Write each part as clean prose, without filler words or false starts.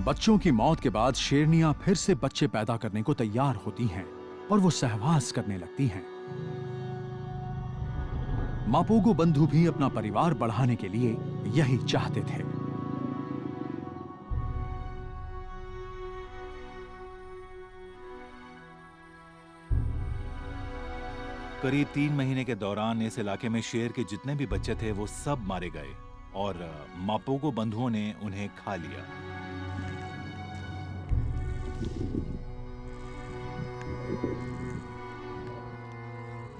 बच्चों की मौत के बाद शेरनियां फिर से बच्चे पैदा करने को तैयार होती हैं और वो सहवास करने लगती हैं। मापोगो बंधु भी अपना परिवार बढ़ाने के लिए यही चाहते थे। करीब 3 महीने के दौरान इस इलाके में शेर के जितने भी बच्चे थे वो सब मारे गए और मापोगो बंधुओं ने उन्हें खा लिया।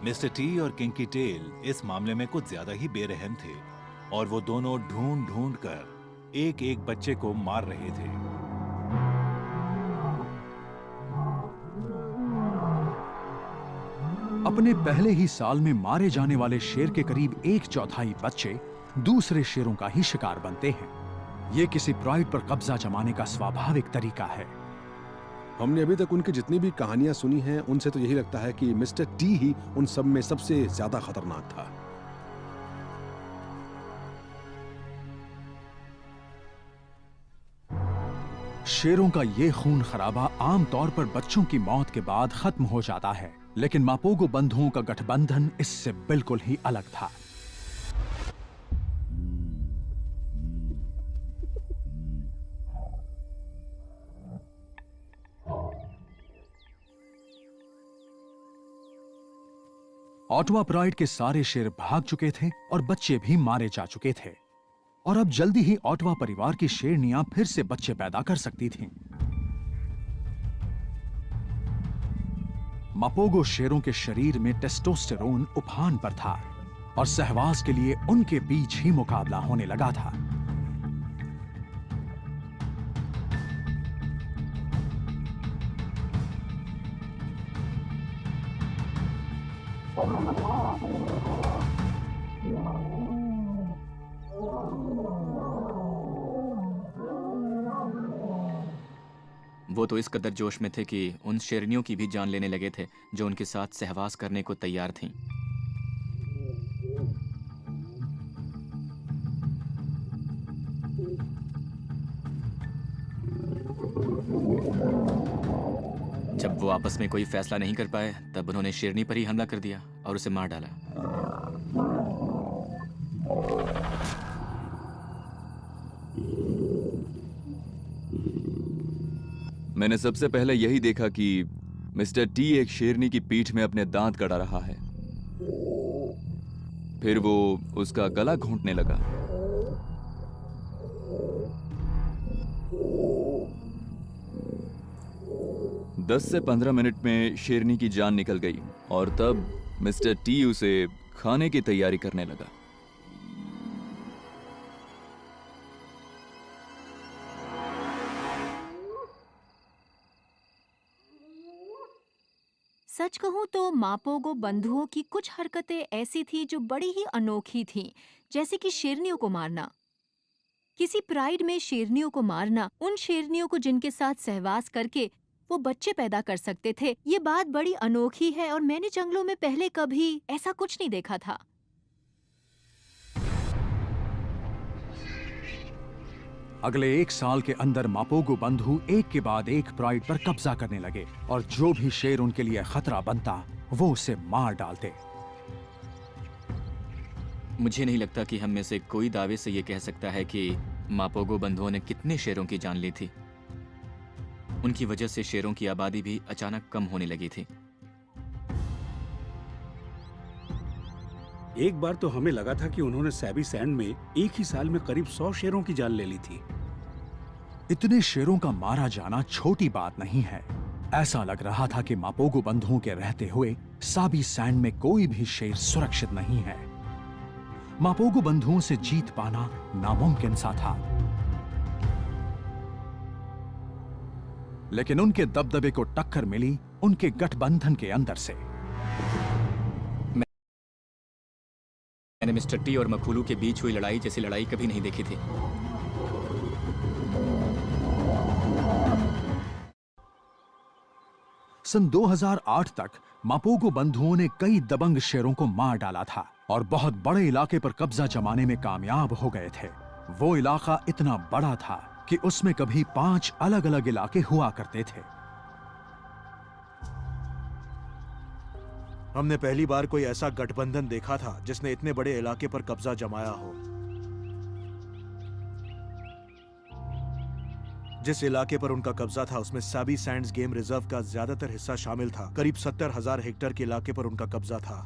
मिस्टर टी और किंकी टेल इस मामले में कुछ ज्यादा ही बेरहम थे और वो दोनों ढूंढ ढूंढ कर एक एक बच्चे को मार रहे थे। अपने पहले ही साल में मारे जाने वाले शेर के करीब 1/4 बच्चे दूसरे शेरों का ही शिकार बनते हैं। ये किसी प्राइड पर कब्जा जमाने का स्वाभाविक तरीका है। हमने अभी तक उनकी जितनी भी कहानियां सुनी हैं, उनसे तो यही लगता है कि मिस्टर टी ही उन सब में सबसे ज्यादा खतरनाक था। शेरों का ये खून खराबा आमतौर पर बच्चों की मौत के बाद खत्म हो जाता है, लेकिन मापोगो बंधुओं का गठबंधन इससे बिल्कुल ही अलग था। ऑटवा प्राइड के सारे शेर भाग चुके थे और बच्चे भी मारे जा चुके थे, और अब जल्दी ही ऑटवा परिवार की शेरनियां फिर से बच्चे पैदा कर सकती थीं। मापोगो शेरों के शरीर में टेस्टोस्टेरोन उफान पर था और सहवास के लिए उनके बीच ही मुकाबला होने लगा था। वो तो इस कदर जोश में थे कि उन शेरनियों की भी जान लेने लगे थे जो उनके साथ सहवास करने को तैयार थीं। जब वो आपस में कोई फैसला नहीं कर पाए, तब उन्होंने शेरनी पर ही हमला कर दिया और उसे मार डाला। मैंने सबसे पहले यही देखा कि मिस्टर टी एक शेरनी की पीठ में अपने दांत गड़ा रहा है। फिर वो उसका गला घोंटने लगा। दस से 15 मिनट में शेरनी की जान निकल गई और तब मिस्टर टी उसे खाने की तैयारी करने लगा। सच कहूं तो मापोगो बंधुओं की कुछ हरकतें ऐसी थी जो बड़ी ही अनोखी थीं, जैसे कि शेरनियों को मारना। किसी प्राइड में शेरनियों को मारना, उन शेरनियों को जिनके साथ सहवास करके वो बच्चे पैदा कर सकते थे, ये बात बड़ी अनोखी है और मैंने जंगलों में पहले कभी ऐसा कुछ नहीं देखा था। अगले 1 साल के अंदर मापोगो बंधु एक के बाद एक प्राइड पर कब्जा करने लगे और जो भी शेर उनके लिए खतरा बनता वो उसे मार डालते। मुझे नहीं लगता कि हम में से कोई दावे से ये कह सकता है कि मापोगो बंधुओं ने कितने शेरों की जान ली थी। उनकी वजह से शेरों की आबादी भी अचानक कम होने लगी थी। एक बार तो हमें लगा था कि उन्होंने सैबी सैंड में एक ही साल में करीब 100 शेरों की जान ले ली थी। इतने शेरों का मारा जाना छोटी बात नहीं है। ऐसा लग रहा था कि मापोगो बंधुओं के रहते हुए साबी सैंड में कोई भी शेर सुरक्षित नहीं है। मापोगो बंधुओं से जीत पाना नामुमकिन सा था, लेकिन उनके दबदबे को टक्कर मिली उनके गठबंधन के अंदर से। मैंने मिस्टर टी और मखुलू के बीच हुई लड़ाई जैसी लड़ाई कभी नहीं देखी थी। सन 2008 तक मापोगो बंधुओं ने कई दबंग शेरों को मार डाला था और बहुत बड़े इलाके पर कब्जा जमाने में कामयाब हो गए थे। वो इलाका इतना बड़ा था कि उसमें कभी 5 अलग-अलग इलाके हुआ करते थे। हमने पहली बार कोई ऐसा गठबंधन देखा था जिसने इतने बड़े इलाके पर कब्जा जमाया हो। जिस इलाके पर उनका कब्जा था उसमें साबी सैंड्स गेम रिजर्व का ज्यादातर हिस्सा शामिल था। करीब 70,000 हेक्टेयर के इलाके पर उनका कब्जा था।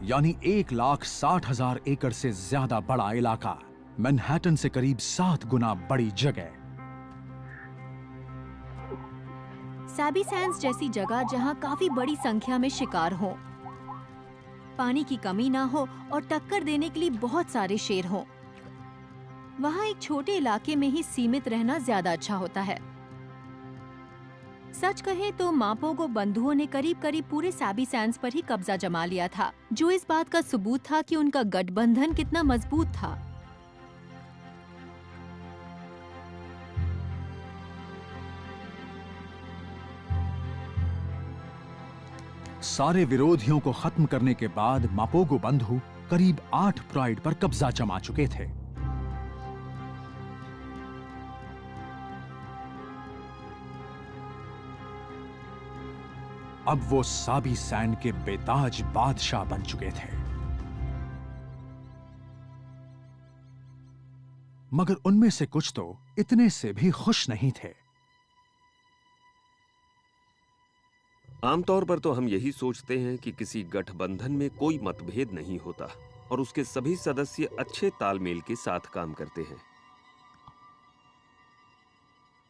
यानी 1,60,000 एकड़ से ज्यादा बड़ा इलाका, मैनहट्टन से करीब 7 गुना बड़ी जगह। सैबी सैंड्स जैसी जगह जहां काफी बड़ी संख्या में शिकार हो, पानी की कमी ना हो और टक्कर देने के लिए बहुत सारे शेर हों, वहां एक छोटे इलाके में ही सीमित रहना ज्यादा अच्छा होता है। सच कहे तो मापोगो बंधुओं ने करीब करीब पूरे सैबी सैंड्स पर ही कब्जा जमा लिया था, जो इस बात का सबूत था कि उनका गठबंधन कितना मजबूत था। सारे विरोधियों को खत्म करने के बाद मापोगो बंधु करीब 8 प्राइड पर कब्जा जमा चुके थे। अब वो साबी सैंड के बेताज बादशाह बन चुके थे। मगर उनमें से कुछ तो इतने से भी खुश नहीं थे। आमतौर पर तो हम यही सोचते हैं कि किसी गठबंधन में कोई मतभेद नहीं होता और उसके सभी सदस्य अच्छे तालमेल के साथ काम करते हैं।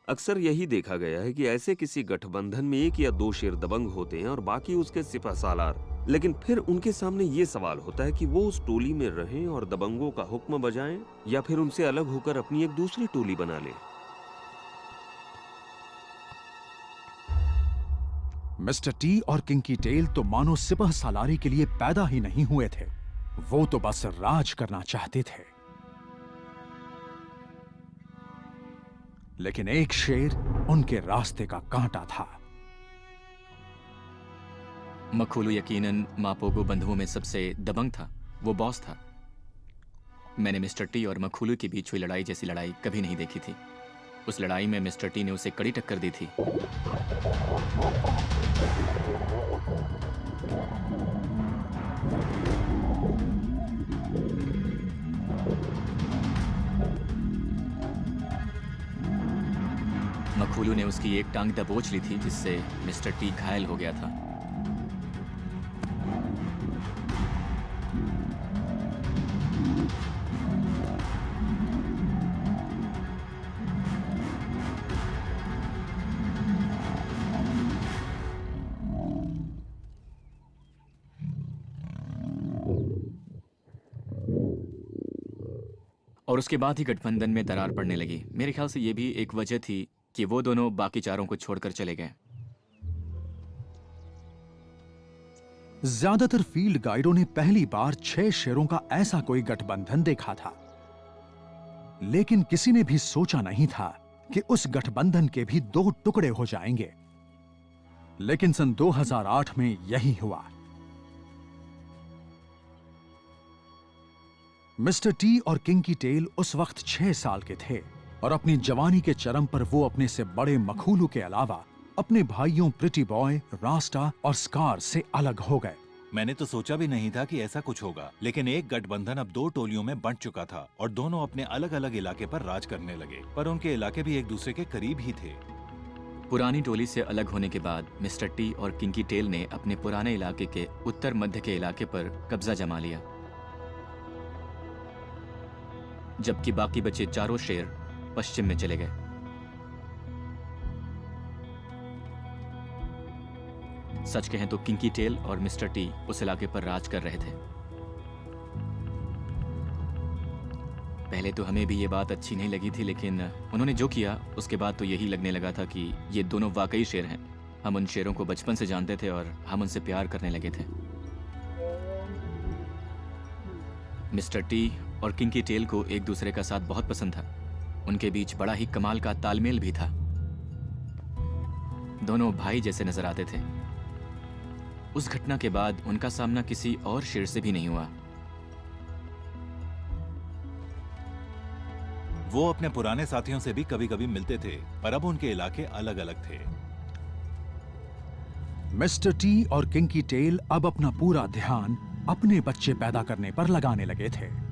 अक्सर यही देखा गया है कि ऐसे किसी गठबंधन में 1 या 2 शेर दबंग होते हैं और बाकी उसके सिपहसालार। लेकिन फिर उनके सामने ये सवाल होता है कि वो उस टोली में रहें और दबंगों का हुक्म बजाएं या फिर उनसे अलग होकर अपनी एक दूसरी टोली बना लें। मिस्टर टी और किंकी टेल तो मानो सिपह सालारी के लिए पैदा ही नहीं हुए थे। वो तो बस राज करना चाहते थे। लेकिन एक शेर उनके रास्ते का कांटा था। मखोलू यकीनन मापोगो बंधुओं में सबसे दबंग था। वो बॉस था। मैंने मिस्टर टी और मखोलू के बीच हुई लड़ाई जैसी लड़ाई कभी नहीं देखी थी। उस लड़ाई में मिस्टर टी ने उसे कड़ी टक्कर दी थी। मखोलू ने उसकी एक टांग दबोच ली थी, जिससे मिस्टर टी घायल हो गया था। और उसके बाद ही गठबंधन में दरार पड़ने लगी। मेरे ख्याल से ये भी एक वजह थी कि वो दोनों बाकी चारों को छोड़कर चले गए। ज्यादातर फील्ड गाइडों ने पहली बार 6 शेरों का ऐसा कोई गठबंधन देखा था, लेकिन किसी ने भी सोचा नहीं था कि उस गठबंधन के भी 2 टुकड़े हो जाएंगे। लेकिन सन 2008 में यही हुआ। मिस्टर टी और किंकी टेल उस वक्त 6 साल के थे और अपनी जवानी के चरम पर वो अपने से बड़े मखूलू के अलावा अपने भाइयों प्रिटी बॉय, रास्टा और स्कार से अलग हो गए। मैंने तो सोचा भी नहीं था कि ऐसा कुछ होगा, लेकिन एक गठबंधन अब 2 टोलियों में बंट चुका था और दोनों अपने अलग अलग इलाके पर राज करने लगे। पर उनके इलाके भी एक दूसरे के करीब ही थे। पुरानी टोली से अलग होने के बाद मिस्टर टी और किंकी टेल ने अपने पुराने इलाके के उत्तर मध्य के इलाके पर कब्जा जमा लिया, जबकि बाकी बचे चारों शेर पश्चिम में चले गए। सच कहें तो किंकी टेल और मिस्टर टी उस इलाके पर राज कर रहे थे। पहले तो हमें भी ये बात अच्छी नहीं लगी थी, लेकिन उन्होंने जो किया उसके बाद तो यही लगने लगा था कि ये दोनों वाकई शेर हैं। हम उन शेरों को बचपन से जानते थे और हम उनसे प्यार करने लगे थे। मिस्टर टी और किंकी टेल को एक दूसरे का साथ बहुत पसंद था। उनके बीच बड़ा ही कमाल का तालमेल भी था। दोनों भाई जैसे नजर आते थे। उस घटना के बाद उनका सामना किसी और शेर से भी नहीं हुआ। वो अपने पुराने साथियों से भी कभी-कभी मिलते थे, पर अब उनके इलाके अलग-अलग थे। मिस्टर टी और किंकी टेल अब अपना पूरा ध्यान अपने बच्चे पैदा करने पर लगाने लगे थे।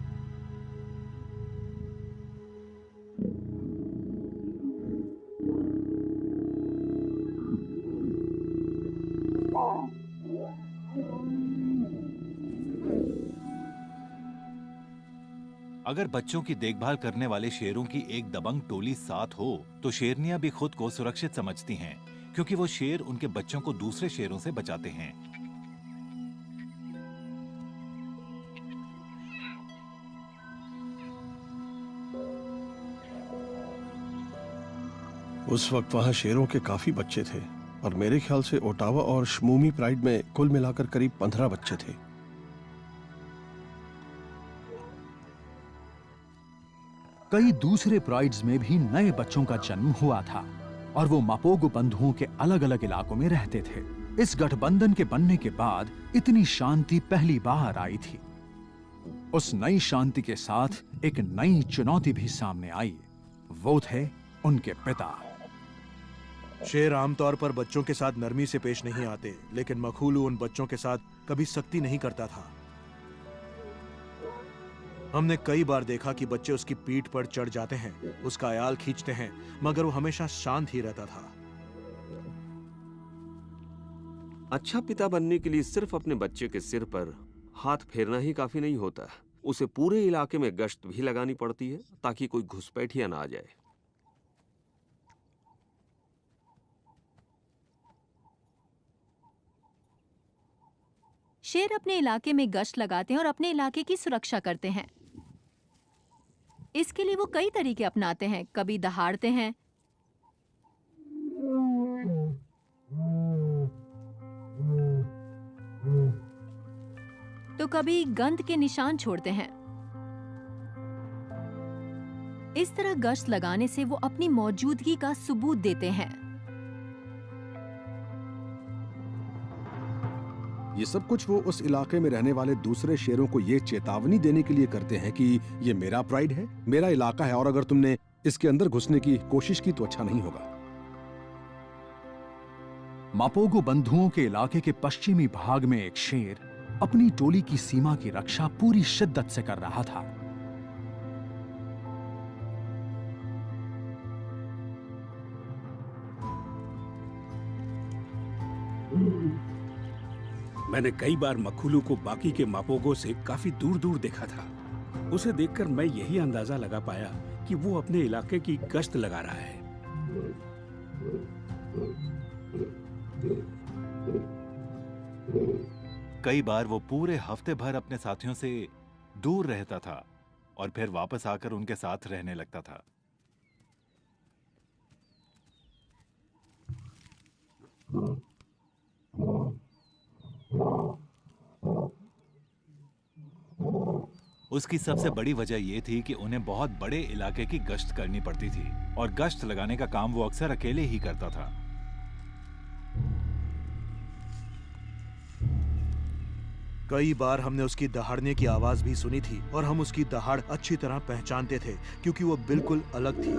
अगर बच्चों की देखभाल करने वाले शेरों की एक दबंग टोली साथ हो, तो शेरनियां भी खुद को सुरक्षित समझती हैं, क्योंकि वो शेर उनके बच्चों को दूसरे शेरों से बचाते हैं। उस वक्त वहां शेरों के काफी बच्चे थे और मेरे ख्याल से ओटावा और शमूमी प्राइड में कुल मिलाकर करीब 15 बच्चे थे। कई दूसरे प्राइड्स में भी नए बच्चों का जन्म हुआ था और वो मापोगो बंधुओं के अलग-अलग इलाकों में रहते थे। इस गठबंधन के बनने के बाद इतनी शांति पहली बार आई थी। उस नई शांति के साथ एक नई चुनौती भी सामने आई। वो थे उनके पिता। शेर आमतौर पर बच्चों के साथ नरमी से पेश नहीं आते, लेकिन मखूलू उन बच्चों के साथ कभी सख्ती नहीं करता था। हमने कई बार देखा कि बच्चे उसकी पीठ पर चढ़ जाते हैं, उसका आयाल खींचते हैं, मगर वो हमेशा शांत ही रहता था। अच्छा पिता बनने के लिए सिर्फ अपने बच्चे के सिर पर हाथ फेरना ही काफी नहीं होता, उसे पूरे इलाके में गश्त भी लगानी पड़ती है ताकि कोई घुसपैठिया ना आ जाए। शेर अपने इलाके में गश्त लगाते हैं और अपने इलाके की सुरक्षा करते हैं। इसके लिए वो कई तरीके अपनाते हैं। कभी दहाड़ते हैं, तो कभी गंध के निशान छोड़ते हैं। इस तरह गश्त लगाने से वो अपनी मौजूदगी का सबूत देते हैं। ये सब कुछ वो उस इलाके में रहने वाले दूसरे शेरों को ये चेतावनी देने के लिए करते हैं कि ये मेरा प्राइड है, मेरा इलाका है, और अगर तुमने इसके अंदर घुसने की कोशिश की तो अच्छा नहीं होगा। मापोगो बंधुओं के इलाके के पश्चिमी भाग में एक शेर अपनी टोली की सीमा की रक्षा पूरी शिद्दत से कर रहा था। मैंने कई बार मखूलू को बाकी के मापोगो से काफी दूर दूर देखा था। उसे देखकर मैं यही अंदाजा लगा पाया कि वो अपने इलाके की गश्त लगा रहा है। कई बार वो पूरे हफ्ते भर अपने साथियों से दूर रहता था और फिर वापस आकर उनके साथ रहने लगता था। उसकी सबसे बड़ी वजह यह थी कि उन्हें बहुत बड़े इलाके की गश्त करनी पड़ती थी और गश्त लगाने का काम वो अक्सर अकेले ही करता था। कई बार हमने उसकी दहाड़ने की आवाज भी सुनी थी और हम उसकी दहाड़ अच्छी तरह पहचानते थे क्योंकि वो बिल्कुल अलग थी।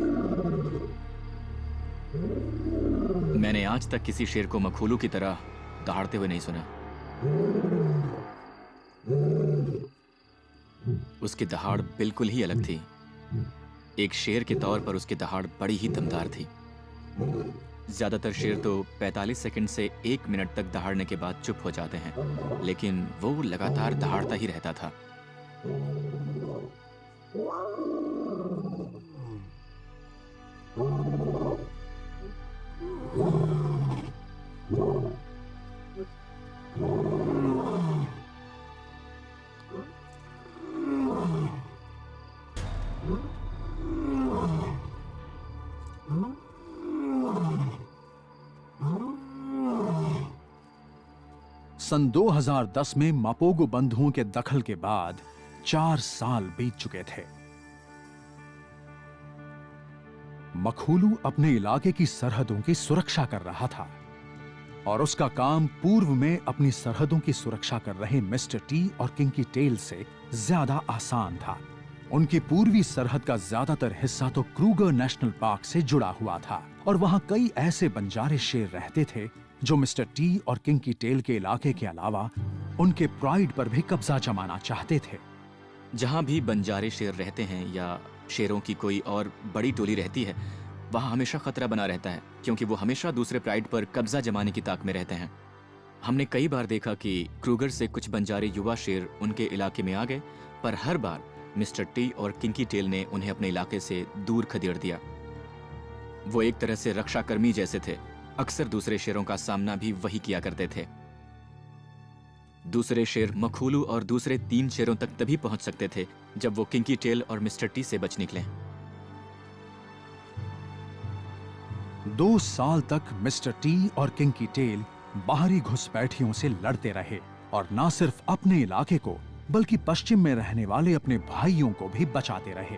मैंने आज तक किसी शेर को मखूलू की तरह दहाड़ते हुए नहीं सुना। उसकी दहाड़ बिल्कुल ही अलग थी। एक शेर के तौर पर उसकी दहाड़ बड़ी ही दमदार थी। ज्यादातर शेर तो 45 सेकंड से 1 मिनट तक दहाड़ने के बाद चुप हो जाते हैं, लेकिन वो लगातार दहाड़ता ही रहता था। सन 2010 में मापोगो बंधुओं के दखल के बाद 4 साल बीत चुके थे। मखूलू अपने इलाके की सरहदों की सुरक्षा कर रहा था और उसका काम पूर्व में अपनी सरहदों की सुरक्षा कर रहे मिस्टर टी और किंकी टेल से ज्यादा आसान था। उनकी पूर्वी सरहद का ज्यादातर हिस्सा तो क्रूगर नेशनल पार्क से जुड़ा हुआ था और वहां कई ऐसे बंजारे शेर रहते थे जो मिस्टर टी और किंकी टेल के इलाके के अलावा उनके प्राइड पर भी कब्जा जमाना चाहते थे। जहां भी बंजारे शेर रहते हैं या शेरों की कोई और बड़ी टोली रहती है, वहां हमेशा खतरा बना रहता है, क्योंकि वो हमेशा दूसरे प्राइड पर कब्जा जमाने की ताक में रहते हैं। हमने कई बार देखा कि क्रूगर से कुछ बंजारे युवा शेर उनके इलाके में आ गए, पर हर बार मिस्टर टी और किंकी टेल ने उन्हें अपने इलाके से दूर खदेड़ दिया। वो एक तरह से रक्षाकर्मी जैसे थे, अक्सर दूसरे शेरों का सामना भी वही किया करते थे। दूसरे शेर मखूलू और दूसरे 3 शेरों तक तभी पहुंच सकते थे जब वो किंकी टेल और मिस्टर टी से बच निकले। 2 साल तक मिस्टर टी और किंकी टेल बाहरी घुसपैठियों से लड़ते रहे और न सिर्फ अपने इलाके को बल्कि पश्चिम में रहने वाले अपने भाइयों को भी बचाते रहे।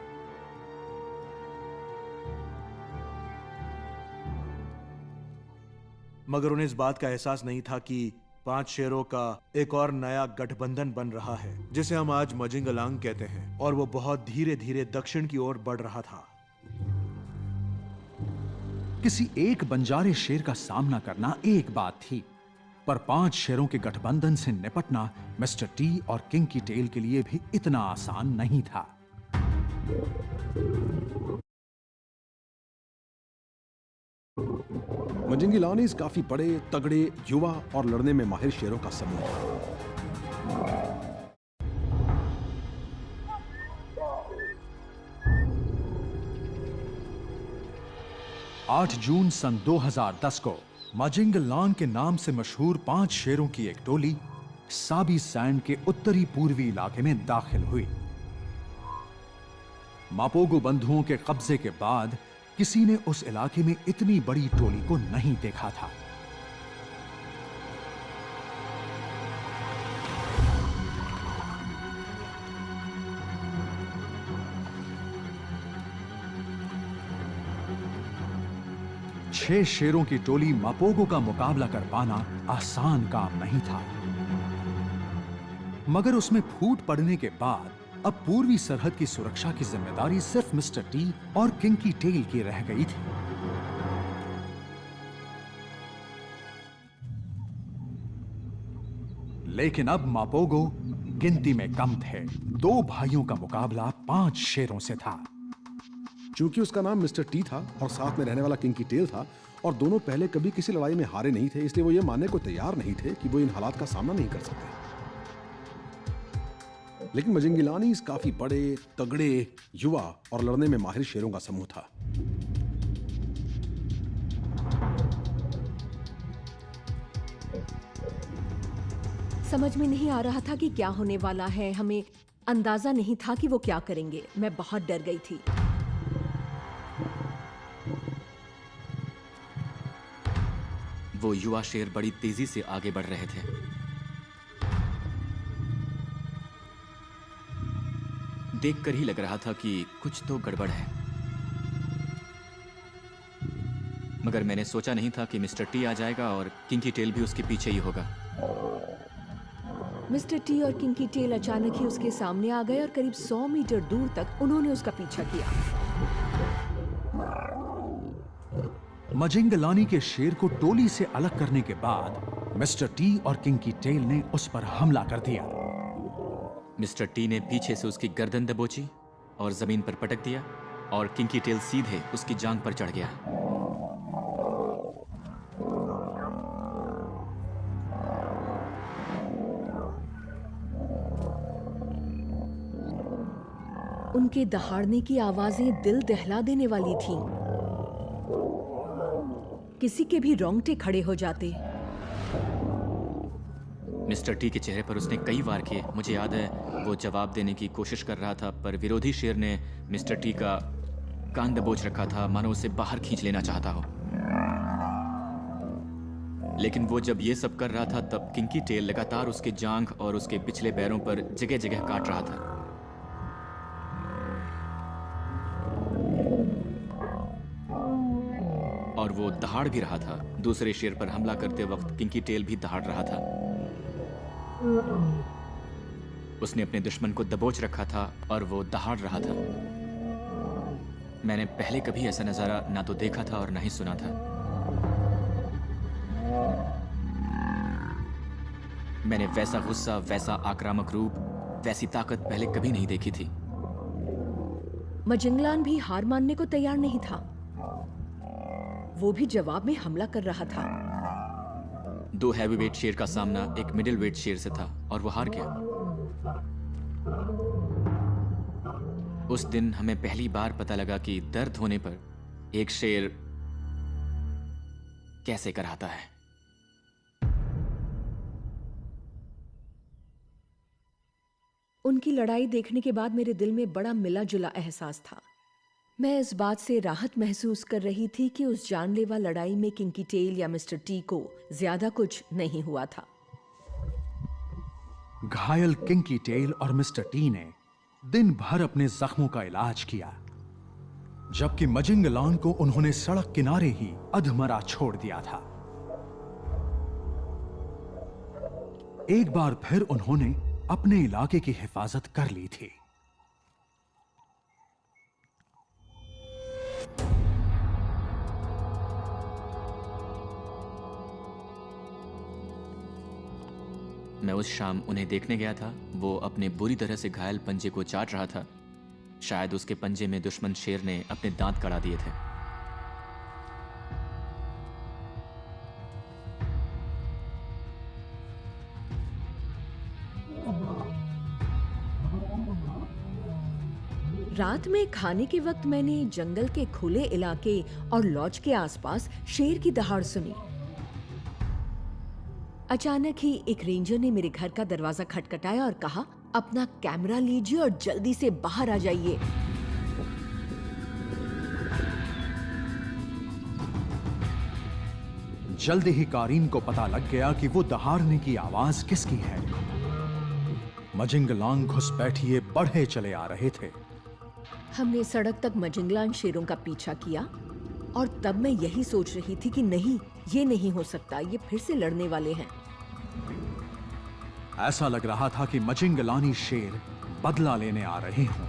मगर उन्हें इस बात का एहसास नहीं था कि 5 शेरों का एक और नया गठबंधन बन रहा है, जिसे हम आज मजिंगलांग कहते हैं, और वो बहुत धीरे धीरे दक्षिण की ओर बढ़ रहा था। किसी एक बंजारे शेर का सामना करना एक बात थी, पर 5 शेरों के गठबंधन से निपटना मिस्टर टी और किंकी टेल के लिए भी इतना आसान नहीं था। मजिंगिलानीज काफी बड़े, तगड़े, युवा और लड़ने में माहिर शेरों का समूह था। 8 जून सन 2010 को मजिंगलान के नाम से मशहूर 5 शेरों की एक टोली साबी सैंड के उत्तरी पूर्वी इलाके में दाखिल हुई। मापोगो बंधुओं के कब्जे के बाद किसी ने उस इलाके में इतनी बड़ी टोली को नहीं देखा था। छह शेरों की टोली मापोगो का मुकाबला कर पाना आसान काम नहीं था, मगर उसमें फूट पड़ने के बाद अब पूर्वी सरहद की सुरक्षा की जिम्मेदारी सिर्फ मिस्टर टी और किंकी टेल की रह गई थी। लेकिन अब मापोगो गिनती में कम थे। 2 भाइयों का मुकाबला 5 शेरों से था। चूंकि उसका नाम मिस्टर टी था और साथ में रहने वाला किंकी टेल था और दोनों पहले कभी किसी लड़ाई में हारे नहीं थे, इसलिए वो ये मानने को तैयार नहीं थे कि वो इन हालात का सामना नहीं कर सकते। लेकिन मजिंगिलानीज काफी बड़े, तगड़े, युवा और लड़ने में माहिर शेरों का समूह था। समझ में नहीं आ रहा था कि क्या होने वाला है। हमें अंदाजा नहीं था कि वो क्या करेंगे। मैं बहुत डर गई थी। वो युवा शेर बड़ी तेजी से आगे बढ़ रहे थे। देखकर ही लग रहा था कि कुछ तो गड़बड़ है, मगर मैंने सोचा नहीं था कि मिस्टर टी आ जाएगा और किंकी टेल भी उसके पीछे ही होगा। मिस्टर टी और किंकी टेल अचानक ही उसके सामने आ गए और करीब 100 मीटर दूर तक उन्होंने उसका पीछा किया। मजिंगलानी के शेर को टोली से अलग करने के बाद मिस्टर टी और किंकी टेल ने उस पर हमला कर दिया। मिस्टर टी ने पीछे से उसकी गर्दन दबोची और जमीन पर पटक दिया और किंकी टेल सीधे उसकी जांघ पर चढ़ गया। उनके दहाड़ने की आवाजें दिल दहला देने वाली थीं। किसी के भी रोंगटे खड़े हो जाते। मिस्टर टी के चेहरे पर उसने कई वार किए। मुझे याद है वो जवाब देने की कोशिश कर रहा था, पर विरोधी शेर ने मिस्टर टी का कान दबोच रखा था, मानो उसे बाहर खींच लेना चाहता हो। लेकिन वो जब ये सब कर रहा था तब किंकी टेल लगातार उसके जांघ और उसके पिछले पैरों पर जगह जगह काट रहा था। और वो दहाड़ भी रहा था। दूसरे शेर पर हमला करते वक्त किंकी टेल भी दहाड़ रहा था। उसने अपने दुश्मन को दबोच रखा था और वो दहाड़ रहा था। मैंने पहले कभी ऐसा नजारा ना तो देखा था और ना ही सुना था। मैंने वैसा गुस्सा, वैसा आक्रामक रूप, वैसी ताकत पहले कभी नहीं देखी थी। मजिंगलान भी हार मानने को तैयार नहीं था। वो भी जवाब में हमला कर रहा था। 2 हैवीवेट शेर का सामना एक मिडिल वेट शेर से था और वो हार गया। उस दिन हमें पहली बार पता लगा कि दर्द होने पर एक शेर कैसे कराता है। उनकी लड़ाई देखने के बाद मेरे दिल में बड़ा मिला जुला एहसास था। मैं इस बात से राहत महसूस कर रही थी कि उस जानलेवा लड़ाई में किंकी टेल या मिस्टर टी को ज्यादा कुछ नहीं हुआ था। घायल किंकी टेल और मिस्टर टी ने दिन भर अपने जख्मों का इलाज किया, जबकि मजिंगलांग को उन्होंने सड़क किनारे ही अधमरा छोड़ दिया था। एक बार फिर उन्होंने अपने इलाके की हिफाजत कर ली थी। मैं उस शाम उन्हें देखने गया था। वो अपने बुरी तरह से घायल पंजे को चाट रहा था। शायद उसके पंजे में दुश्मन शेर ने अपने दांत गड़ा दिए थे। रात में खाने के वक्त मैंने जंगल के खुले इलाके और लॉज के आसपास शेर की दहाड़ सुनी। अचानक ही एक रेंजर ने मेरे घर का दरवाजा खटखटाया और कहा, अपना कैमरा लीजिए और जल्दी से बाहर आ जाइए। जल्दी ही कारीन को पता लग गया कि वो दहाड़ने की आवाज किसकी है। मजिंगलांग घुसपैठिए बढ़े चले आ रहे थे। हमने सड़क तक मजिंगलान शेरों का पीछा किया और तब मैं यही सोच रही थी कि नहीं, ये नहीं हो सकता, ये फिर से लड़ने वाले हैं। ऐसा लग रहा था कि मजिंगलानी शेर बदला लेने आ रहे हों।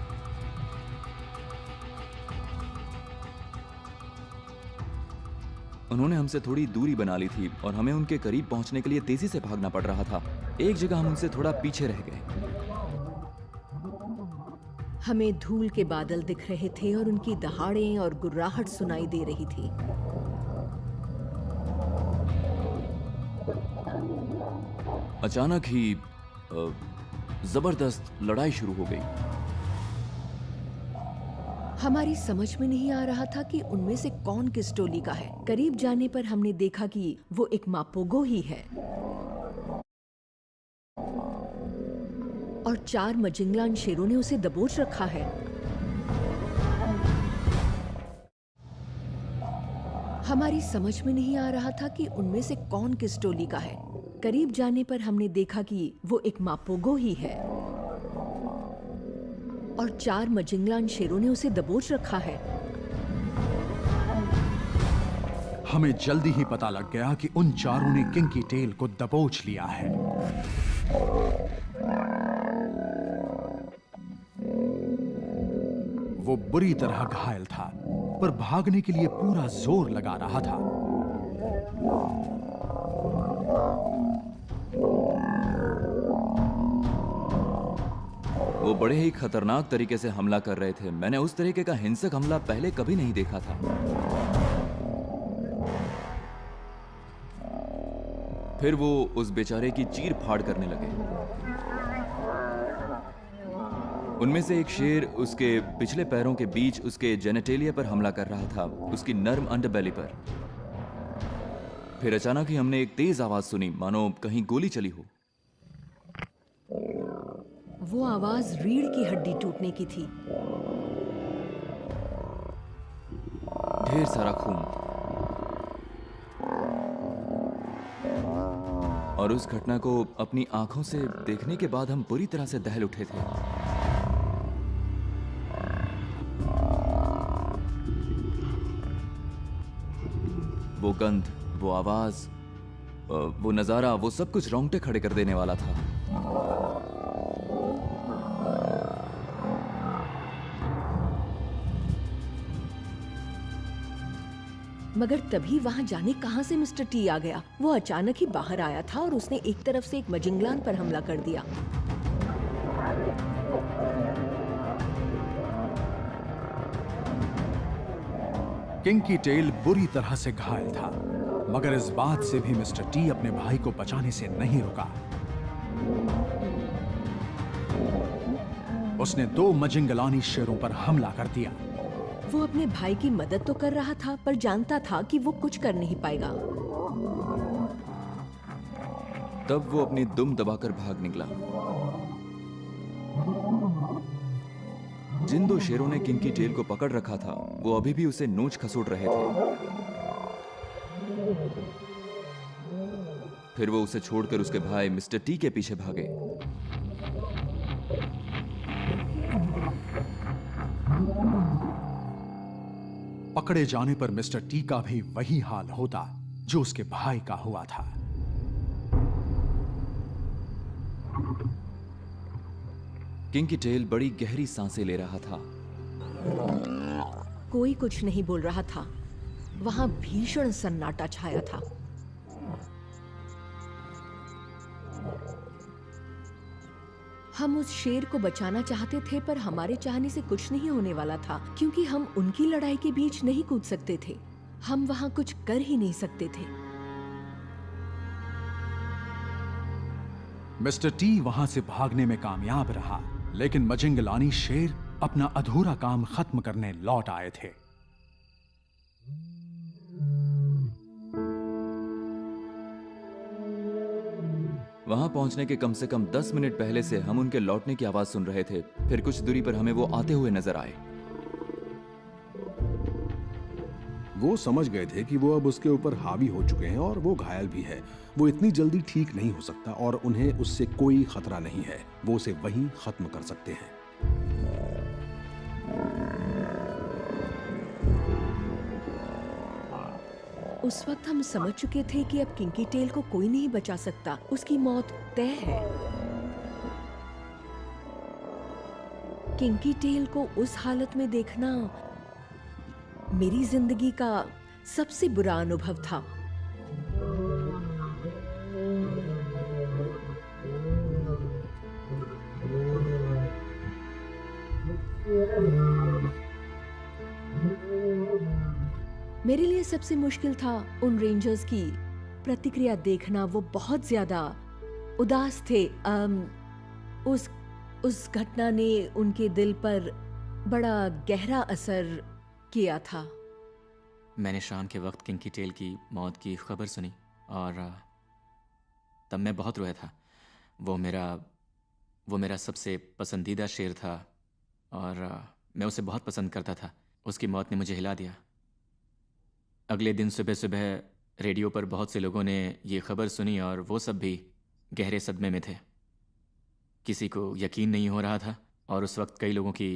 उन्होंने हमसे थोड़ी दूरी बना ली थी और हमें उनके करीब पहुंचने के लिए तेजी से भागना पड़ रहा था। एक जगह हम उनसे थोड़ा पीछे रह गए। हमें धूल के बादल दिख रहे थे और उनकी दहाड़ें और गुर्राहट सुनाई दे रही थी। अचानक ही जबरदस्त लड़ाई शुरू हो गई। हमारी समझ में नहीं आ रहा था कि उनमें से कौन किस टोली का है। करीब जाने पर हमने देखा कि वो एक मापोगो ही है और 4 मजिंगलान शेरों ने उसे दबोच रखा है। हमारी समझ में नहीं आ रहा था कि उनमें से कौन किस टोली का है। करीब जाने पर हमने देखा कि वो एक मापोगो ही है और 4 मजिंगलान शेरों ने उसे दबोच रखा है। हमें जल्दी ही पता लग गया कि उन चारों ने किंकी टेल को दबोच लिया है। वो बुरी तरह घायल था, पर भागने के लिए पूरा जोर लगा रहा था। वो बड़े ही खतरनाक तरीके से हमला कर रहे थे। मैंने उस तरीके का हिंसक हमला पहले कभी नहीं देखा था। फिर वो उस बेचारे की चीर फाड़ करने लगे। उनमें से एक शेर उसके पिछले पैरों के बीच उसके जेनेटेलिया पर हमला कर रहा था, उसकी नर्म अंडरबेली पर। फिर अचानक ही हमने एक तेज आवाज सुनी, मानो कहीं गोली चली हो। वो आवाज रीढ़ की हड्डी टूटने की थी। ढेर सारा खून और उस घटना को अपनी आंखों से देखने के बाद हम बुरी तरह से दहल उठे थे। वो गंध, वो आवाज, वो नजारा, वो सब कुछ रोंगटे खड़े कर देने वाला था। मगर तभी वहाँ जाने कहाँ से मिस्टर टी आ गया। वो अचानक ही बाहर आया था और उसने एक तरफ से एक मजिंगलान पर हमला कर दिया। किंकी टेल बुरी तरह से घायल था, मगर इस बात से भी मिस्टर टी अपने भाई को बचाने से नहीं रुका। उसने 2 मजिंगलानी शेरों पर हमला कर दिया। वो अपने भाई की मदद तो कर रहा था, पर जानता था कि वो कुछ कर नहीं पाएगा। तब वो अपनी दुम दबाकर भाग निकला। जिन 2 शेरों ने किंकी टेल को पकड़ रखा था, वो अभी भी उसे नोच खसोट रहे थे। फिर वो उसे छोड़कर उसके भाई मिस्टर टी के पीछे भागे। पकड़े जाने पर मिस्टर टी का भी वही हाल होता जो उसके भाई का हुआ था। किंकी टेल बड़ी गहरी सांसें ले रहा था। कोई कुछ नहीं बोल रहा था। वहां भीषण सन्नाटा छाया था। हम उस शेर को बचाना चाहते थे, पर हमारे चाहने से कुछ नहीं होने वाला था, क्योंकि हम उनकी लड़ाई के बीच नहीं कूद सकते थे। हम वहां कुछ कर ही नहीं सकते थे। मिस्टर टी वहां से भागने में कामयाब रहा, लेकिन मजिंगलानी शेर अपना अधूरा काम खत्म करने लौट आए थे। वहां पहुंचने के कम से कम 10 मिनट पहले से हम उनके लौटने की आवाज सुन रहे थे। फिर कुछ दूरी पर हमें वो आते हुए नजर आए। वो समझ गए थे कि वो अब उसके ऊपर हावी हो चुके हैं और वो घायल भी है। वो इतनी जल्दी ठीक नहीं हो सकता और उन्हें उससे कोई खतरा नहीं है। वो उसे वहीं खत्म कर सकते हैं। उस वक्त हम समझ चुके थे कि अब किंकी टेल को कोई नहीं बचा सकता। उसकी मौत तय है। किंकी टेल को उस हालत में देखना मेरी जिंदगी का सबसे बुरा अनुभव था। मेरे लिए सबसे मुश्किल था उन रेंजर्स की प्रतिक्रिया देखना। वो बहुत ज्यादा उदास थे। उस घटना ने उनके दिल पर बड़ा गहरा असर किया था। मैंने शाम के वक्त किंकी टेल की मौत की खबर सुनी और तब मैं बहुत रोया था। वो मेरा सबसे पसंदीदा शेर था और मैं उसे बहुत पसंद करता था। उसकी मौत ने मुझे हिला दिया। अगले दिन सुबह सुबह रेडियो पर बहुत से लोगों ने ये खबर सुनी और वो सब भी गहरे सदमे में थे। किसी को यकीन नहीं हो रहा था और उस वक्त कई लोगों की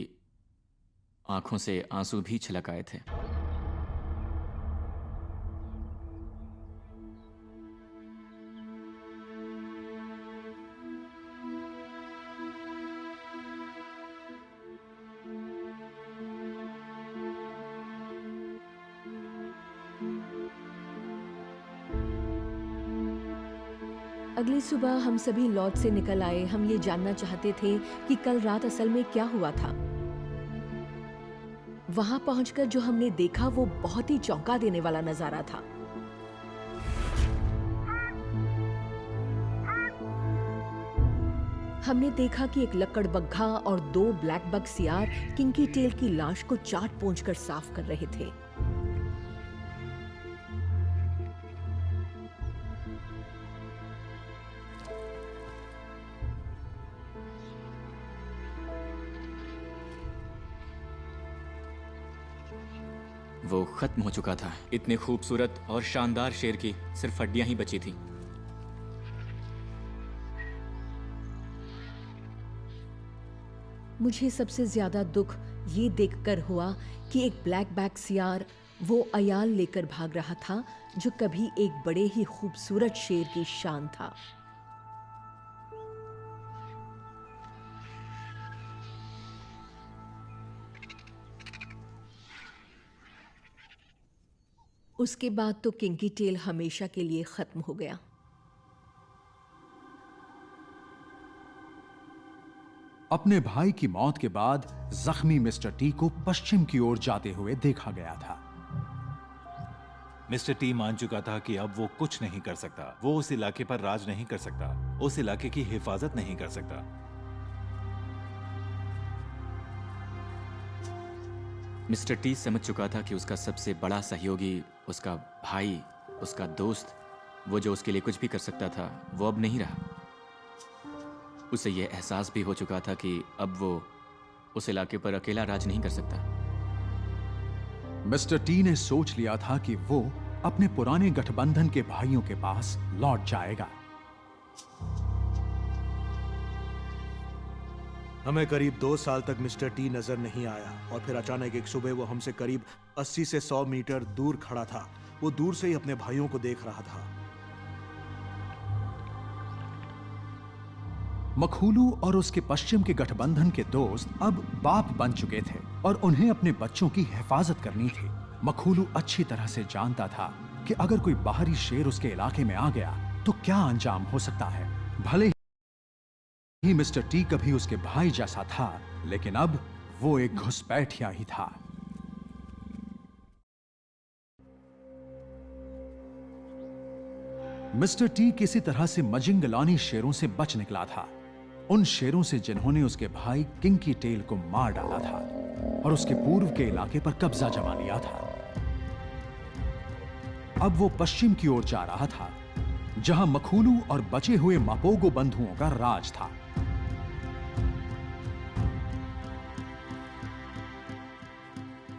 आंखों से आंसू भी छलक आए थे। अगली सुबह हम सभी लॉज से निकल आए। हम ये जानना चाहते थे कि कल रात असल में क्या हुआ था। वहां पहुंचकर जो हमने देखा वो बहुत ही चौंका देने वाला नजारा था। हमने देखा कि एक लकड़बग्घा और 2 ब्लैक बग सियार किंकी टेल की लाश को चाट पोंछकर साफ कर रहे थे। वो खत्म हो चुका था। इतने खूबसूरत और शानदार शेर की सिर्फ हड्डियां ही बची थी। मुझे सबसे ज्यादा दुख ये देखकर हुआ कि एक ब्लैक बैक सियार वो अयाल लेकर भाग रहा था जो कभी एक बड़े ही खूबसूरत शेर की शान था। उसके बाद तो किंकी टेल हमेशा के लिए खत्म हो गया। अपने भाई की मौत के बाद जख्मी मिस्टर टी को पश्चिम की ओर जाते हुए देखा गया था। मिस्टर टी मान चुका था कि अब वो कुछ नहीं कर सकता। वो उस इलाके पर राज नहीं कर सकता, उस इलाके की हिफाजत नहीं कर सकता। मिस्टर टी समझ चुका था कि उसका सबसे बड़ा सहयोगी, उसका भाई, उसका दोस्त, वो जो उसके लिए कुछ भी कर सकता था, वो अब नहीं रहा। उसे यह एहसास भी हो चुका था कि अब वो उस इलाके पर अकेला राज नहीं कर सकता। मिस्टर टी ने सोच लिया था कि वो अपने पुराने गठबंधन के भाइयों के पास लौट जाएगा। हमें करीब 2 साल तक मिस्टर टी नजर नहीं आया और फिर अचानक एक सुबह वो हमसे करीब 80 से 100 मीटर दूर खड़ा था। वो दूर से ही अपने भाइयों को देख रहा था। मखूलू और उसके पश्चिम के गठबंधन के दोस्त अब बाप बन चुके थे और उन्हें अपने बच्चों की हिफाजत करनी थी। मखूलू अच्छी तरह से जानता था कि अगर कोई बाहरी शेर उसके इलाके में आ गया तो क्या अंजाम हो सकता है। भले ही मिस्टर टी कभी उसके भाई जैसा था, लेकिन अब वो एक घुसपैठिया ही था। मिस्टर टी किसी तरह से मजिंगलानी शेरों से बच निकला था, उन शेरों से जिन्होंने उसके भाई किंकी टेल को मार डाला था और उसके पूर्व के इलाके पर कब्जा जमा लिया था। अब वो पश्चिम की ओर जा रहा था, जहां मखूलू और बचे हुए मापोगो बंधुओं का राज था।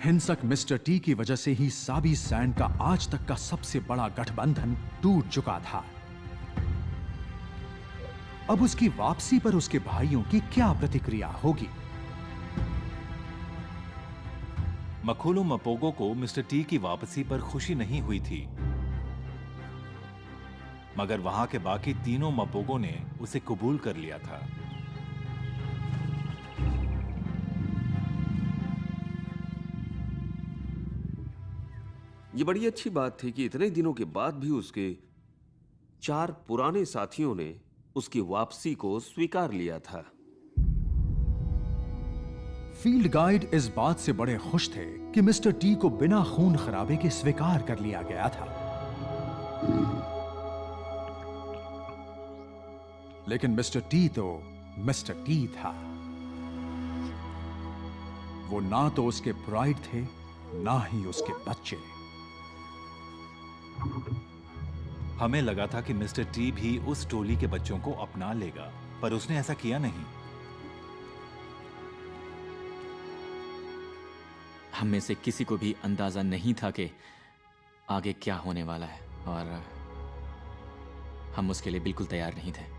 हिंसक मिस्टर टी की वजह से ही साबी सैंड का आज तक का सबसे बड़ा गठबंधन टूट चुका था। अब उसकी वापसी पर उसके भाइयों की क्या प्रतिक्रिया होगी? मखूलू मपोगो को मिस्टर टी की वापसी पर खुशी नहीं हुई थी, मगर वहां के बाकी तीनों मपोगो ने उसे कबूल कर लिया था। ये बड़ी अच्छी बात थी कि इतने दिनों के बाद भी उसके 4 पुराने साथियों ने उसकी वापसी को स्वीकार लिया था। फील्ड गाइड इस बात से बड़े खुश थे कि मिस्टर टी को बिना खून खराबे के स्वीकार कर लिया गया था। लेकिन मिस्टर टी तो मिस्टर टी था। वो ना तो उसके प्राइड थे, ना ही उसके बच्चे। हमें लगा था कि मिस्टर टी भी उस टोली के बच्चों को अपना लेगा, पर उसने ऐसा किया नहीं। हम में से किसी को भी अंदाजा नहीं था कि आगे क्या होने वाला है, और हम उसके लिए बिल्कुल तैयार नहीं थे।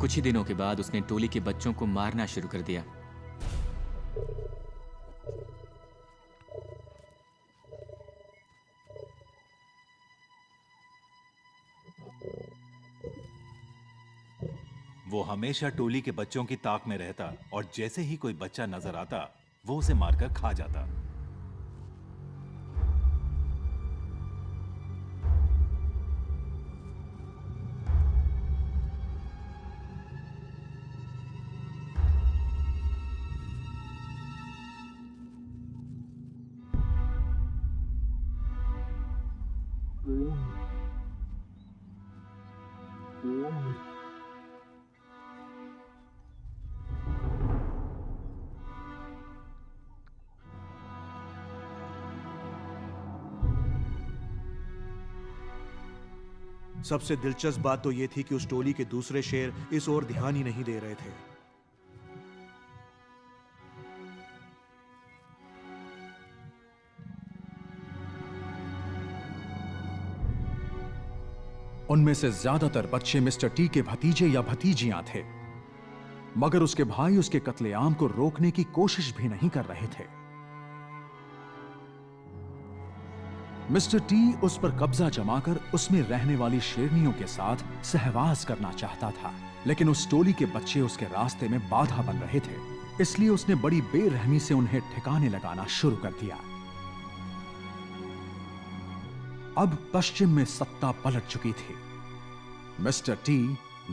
कुछ ही दिनों के बाद उसने टोली के बच्चों को मारना शुरू कर दिया। वो हमेशा टोली के बच्चों की ताक में रहता और जैसे ही कोई बच्चा नजर आता वो उसे मारकर खा जाता। सबसे दिलचस्प बात तो यह थी कि उस टोली के दूसरे शेर इस ओर ध्यान ही नहीं दे रहे थे। उनमें से ज्यादातर बच्चे मिस्टर टी के भतीजे या भतीजियां थे, मगर उसके भाई उसके कत्लेआम को रोकने की कोशिश भी नहीं कर रहे थे। मिस्टर टी उस पर कब्जा जमाकर उसमें रहने वाली शेरनियों के साथ सहवास करना चाहता था, लेकिन उस टोली के बच्चे उसके रास्ते में बाधा बन रहे थे, इसलिए उसने बड़ी बेरहमी से उन्हें ठिकाने लगाना शुरू कर दिया। अब पश्चिम में सत्ता पलट चुकी थी। मिस्टर टी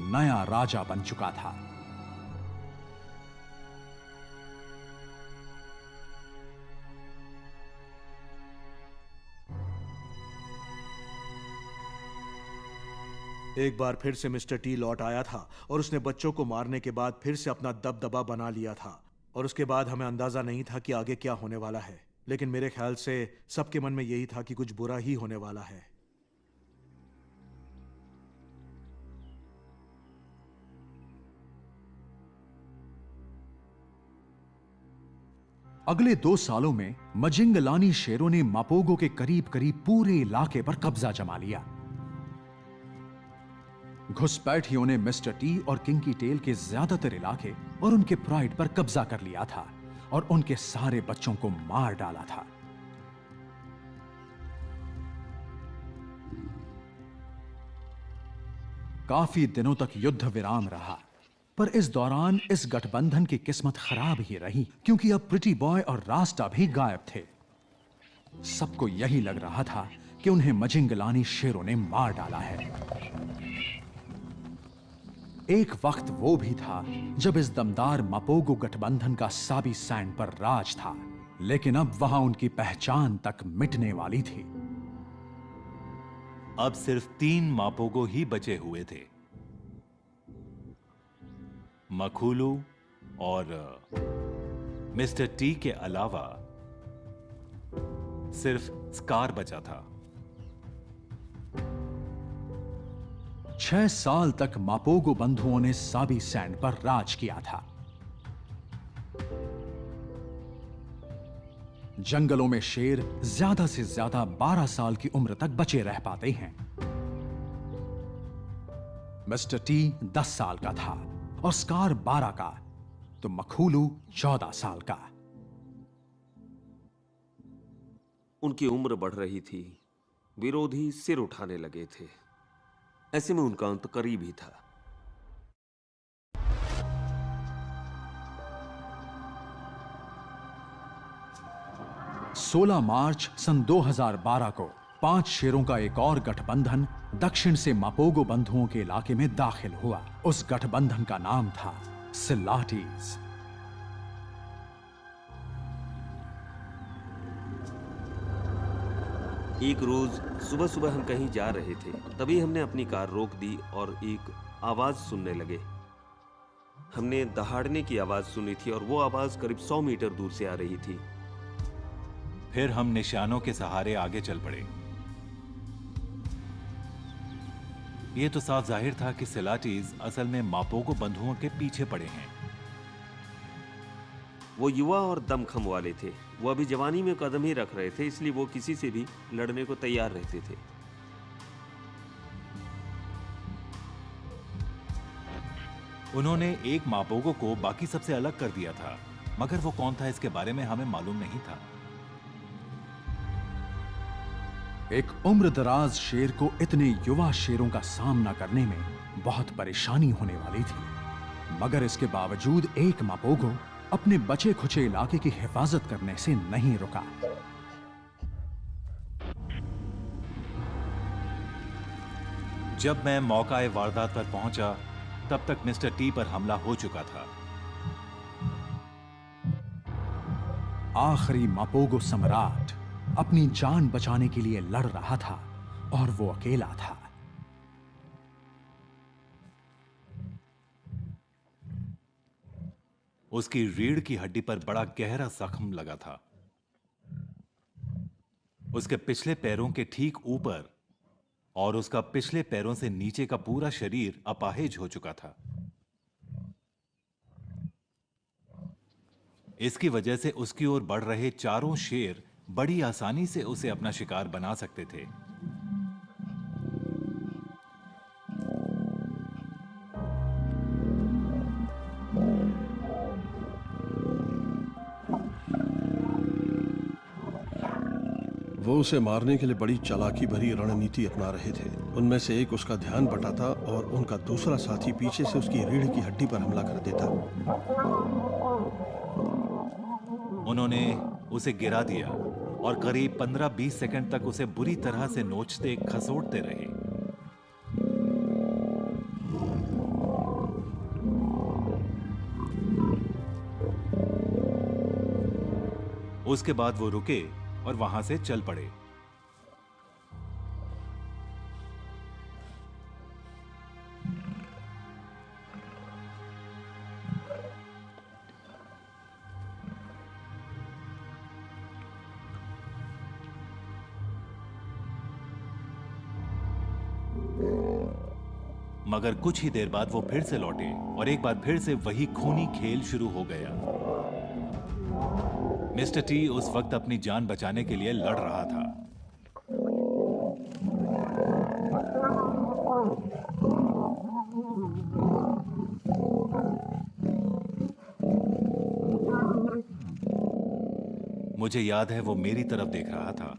नया राजा बन चुका था। एक बार फिर से मिस्टर टी लौट आया था और उसने बच्चों को मारने के बाद फिर से अपना दबदबा बना लिया था। और उसके बाद हमें अंदाजा नहीं था कि आगे क्या होने वाला है, लेकिन मेरे ख्याल से सबके मन में यही था कि कुछ बुरा ही होने वाला है। अगले 2 सालों में मजिंगलानी शेरों ने मापोगो के करीब करीब पूरे इलाके पर कब्जा जमा लिया। घुसपैठियों ने मिस्टर टी और किंकी टेल के ज्यादातर इलाके और उनके प्राइड पर कब्जा कर लिया था और उनके सारे बच्चों को मार डाला था। काफी दिनों तक युद्ध विराम रहा, पर इस दौरान इस गठबंधन की किस्मत खराब ही रही, क्योंकि अब प्रिटी बॉय और रास्टा भी गायब थे। सबको यही लग रहा था कि उन्हें मजिंगलानी शेरों ने मार डाला है। एक वक्त वो भी था जब इस दमदार मापोगो गठबंधन का साबी सैंड पर राज था, लेकिन अब वहां उनकी पहचान तक मिटने वाली थी। अब सिर्फ 3 मापोगो ही बचे हुए थे, मखुलू और मिस्टर टी के अलावा सिर्फ स्कार बचा था। 6 साल तक मापोगो बंधुओं ने साबी सैंड पर राज किया था। जंगलों में शेर ज्यादा से ज्यादा 12 साल की उम्र तक बचे रह पाते हैं। मिस्टर टी 10 साल का था और स्कार 12 का, तो मखुलू 14 साल का। उनकी उम्र बढ़ रही थी, विरोधी सिर उठाने लगे थे। ऐसे में उनका अंत करीब ही था। सोलह मार्च सन 2012 को 5 शेरों का एक और गठबंधन दक्षिण से मापोगो बंधुओं के इलाके में दाखिल हुआ। उस गठबंधन का नाम था सिलाटीज। एक रोज सुबह सुबह हम कहीं जा रहे थे, तभी हमने अपनी कार रोक दी और एक आवाज सुनने लगे। हमने दहाड़ने की आवाज सुनी थी और वो आवाज करीब 100 मीटर दूर से आ रही थी। फिर हम निशानों के सहारे आगे चल पड़े। यह तो साफ जाहिर था कि सिलाटीज असल में मापोगो बंधुओं के पीछे पड़े हैं। वो युवा और दमखम वाले थे। वो अभी जवानी में कदम ही रख रहे थे, इसलिए वो किसी से भी लड़ने को तैयार रहते थे। उन्होंने एक मापोगो को बाकी सबसे अलग कर दिया था, मगर वो कौन था इसके बारे में हमें मालूम नहीं था। एक उम्रदराज शेर को इतने युवा शेरों का सामना करने में बहुत परेशानी होने वाली थी, मगर इसके बावजूद एक मापोगो अपने बचे खुचे इलाके की हिफाजत करने से नहीं रुका। जब मैं मौका वारदात पर पहुंचा, तब तक मिस्टर टी पर हमला हो चुका था। आखिरी मापोगो सम्राट अपनी जान बचाने के लिए लड़ रहा था और वो अकेला था। उसकी रीढ़ की हड्डी पर बड़ा गहरा जख्म लगा था। उसके पिछले पैरों के ठीक ऊपर और उसका पिछले पैरों से नीचे का पूरा शरीर अपाहिज हो चुका था। इसकी वजह से उसकी ओर बढ़ रहे चारों शेर बड़ी आसानी से उसे अपना शिकार बना सकते थे। वो उसे मारने के लिए बड़ी चालाकी भरी रणनीति अपना रहे थे। उनमें से एक उसका ध्यान बटाता और उनका दूसरा साथी पीछे से उसकी रीढ़ की हड्डी पर हमला कर देता। उन्होंने उसे गिरा दिया और करीब 15-20 सेकंड तक उसे बुरी तरह से नोचते खसोटते रहे। उसके बाद वो रुके और वहां से चल पड़े। मगर कुछ ही देर बाद वो फिर से लौटे और एक बार फिर से वही खूनी खेल शुरू हो गया। मिस्टर टी उस वक्त अपनी जान बचाने के लिए लड़ रहा था। मुझे याद है वो मेरी तरफ देख रहा था।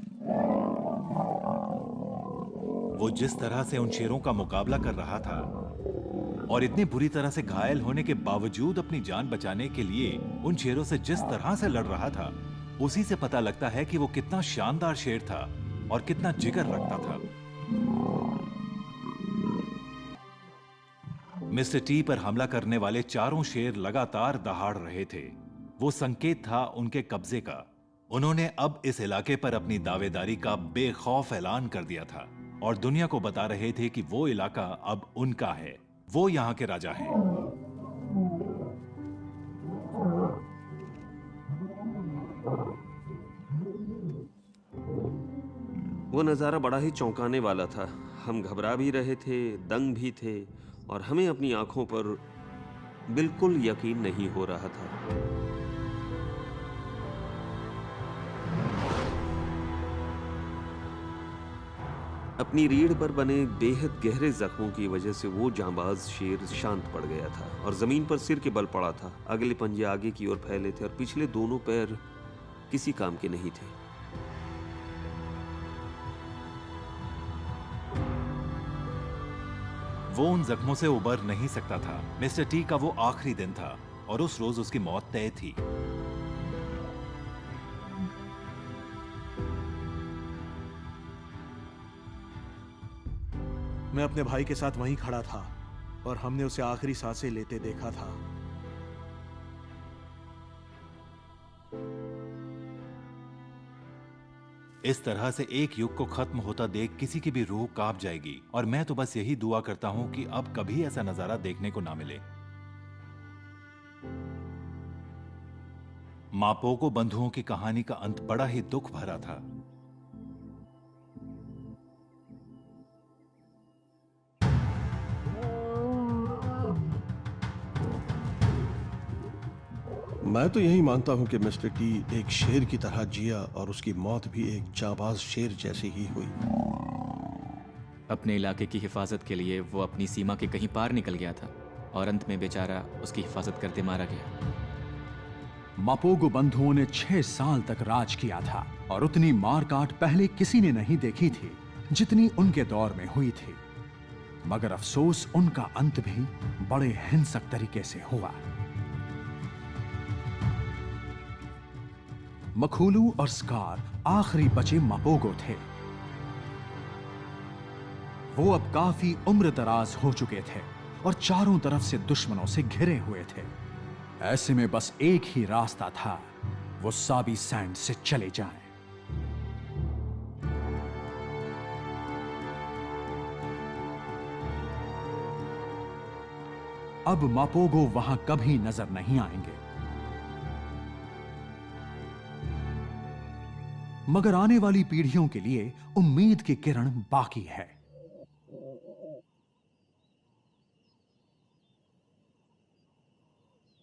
वो जिस तरह से उन शेरों का मुकाबला कर रहा था और इतनी बुरी तरह से घायल होने के बावजूद अपनी जान बचाने के लिए उन शेरों से जिस तरह से लड़ रहा था, उसी से पता लगता है कि वो कितना शानदार शेर था और कितना जिगर रखता था। मिस्टर टी पर हमला करने वाले चारों शेर लगातार दहाड़ रहे थे। वो संकेत था उनके कब्जे का। उन्होंने अब इस इलाके पर अपनी दावेदारी का बेखौफ ऐलान कर दिया था और दुनिया को बता रहे थे कि वो इलाका अब उनका है। वो यहां के राजा हैं। वो नज़ारा बड़ा ही चौंकाने वाला था। हम घबरा भी रहे थे, दंग भी थे और हमें अपनी आंखों पर बिल्कुल यकीन नहीं हो रहा था। अपनी रीढ़ पर बने बेहद गहरे जख्मों की वजह से वो जांबाज शेर शांत पड़ गया था और जमीन पर सिर के बल पड़ा था। अगले पंजे आगे की ओर फैले थे और पिछले दोनों पैर किसी काम के नहीं थे। वो उन जख्मों से उबर नहीं सकता था। मिस्टर टी का वो आखिरी दिन था और उस रोज उसकी मौत तय थी। मैं अपने भाई के साथ वहीं खड़ा था और हमने उसे आखिरी सांसें लेते देखा था। इस तरह से एक युग को खत्म होता देख किसी की भी रूह कांप जाएगी और मैं तो बस यही दुआ करता हूं कि अब कभी ऐसा नजारा देखने को ना मिले। मापोगो बंधुओं की कहानी का अंत बड़ा ही दुख भरा था। मैं तो यही मानता हूं कि मिस्टर टी एक शेर की तरह जिया और उसकी मौत भी एक जाबाज शेर जैसी ही हुई। अपने इलाके की हिफाजत के लिए वो अपनी सीमा के कहीं पार निकल गया था और अंत में बेचारा उसकी हिफाजत करते मारा गया। मापोगो बंधुओं ने 6 साल तक राज किया था और उतनी मारकाट पहले किसी ने नहीं देखी थी जितनी उनके दौर में हुई थी। मगर अफसोस उनका अंत भी बड़े हिंसक तरीके से हुआ। मखूलू और स्कार आखिरी बचे मापोगो थे। वो अब काफी उम्र दराज हो चुके थे और चारों तरफ से दुश्मनों से घिरे हुए थे। ऐसे में बस एक ही रास्ता था, वो साबी सैंड से चले जाएं। अब मापोगो वहां कभी नजर नहीं आएंगे। मगर आने वाली पीढ़ियों के लिए उम्मीद की किरण बाकी है।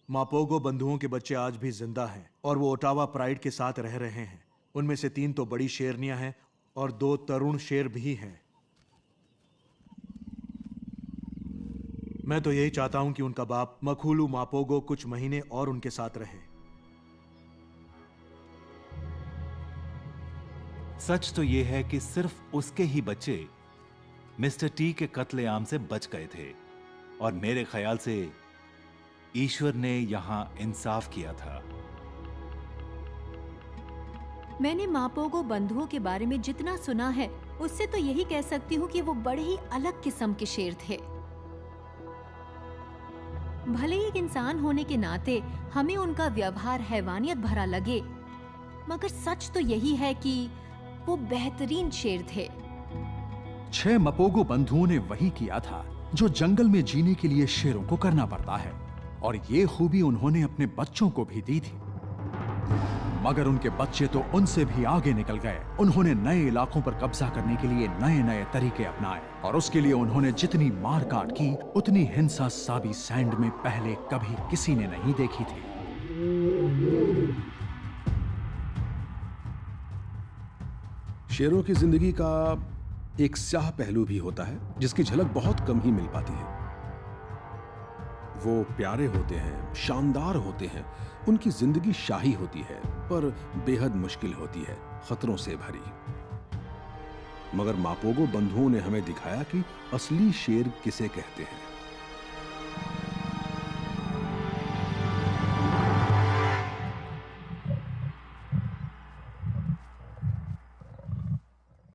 मापोगो बंधुओं के बच्चे आज भी जिंदा हैं और वो ओटावा प्राइड के साथ रह रहे हैं। उनमें से 3 तो बड़ी शेरनियां हैं और 2 तरुण शेर भी हैं। मैं तो यही चाहता हूं कि उनका बाप मखूलू मापोगो कुछ महीने और उनके साथ रहे। सच तो यह है कि सिर्फ उसके ही बच्चे मिस्टर टी के कत्लेआम से बच गए थे और मेरे ख्याल से ईश्वर ने यहां इंसाफ किया था। मैंने मापोगो बंधुओं के बारे में जितना सुना है उससे तो यही कह सकती हूँ कि वो बड़े ही अलग किस्म के शेर थे। भले ही एक इंसान होने के नाते हमें उनका व्यवहार हैवानियत भरा लगे, मगर सच तो यही है कि वो बेहतरीन शेर थे। 6 मापोगो बंधुओं ने वही किया था जो जंगल में जीने के लिए शेरों को करना पड़ता है, और ये खूबी उन्होंने अपने बच्चों को भी दी थी। मगर उनके बच्चे तो उनसे भी आगे निकल गए। उन्होंने नए इलाकों पर कब्जा करने के लिए नए नए तरीके अपनाए, और उसके लिए उन्होंने जितनी मार काट की उतनी हिंसा साबी सैंड में पहले कभी किसी ने नहीं देखी थी। शेरों की जिंदगी का एक स्याह पहलू भी होता है जिसकी झलक बहुत कम ही मिल पाती है। वो प्यारे होते हैं, शानदार होते हैं, उनकी जिंदगी शाही होती है पर बेहद मुश्किल होती है, खतरों से भरी। मगर मापोगो बंधुओं ने हमें दिखाया कि असली शेर किसे कहते हैं।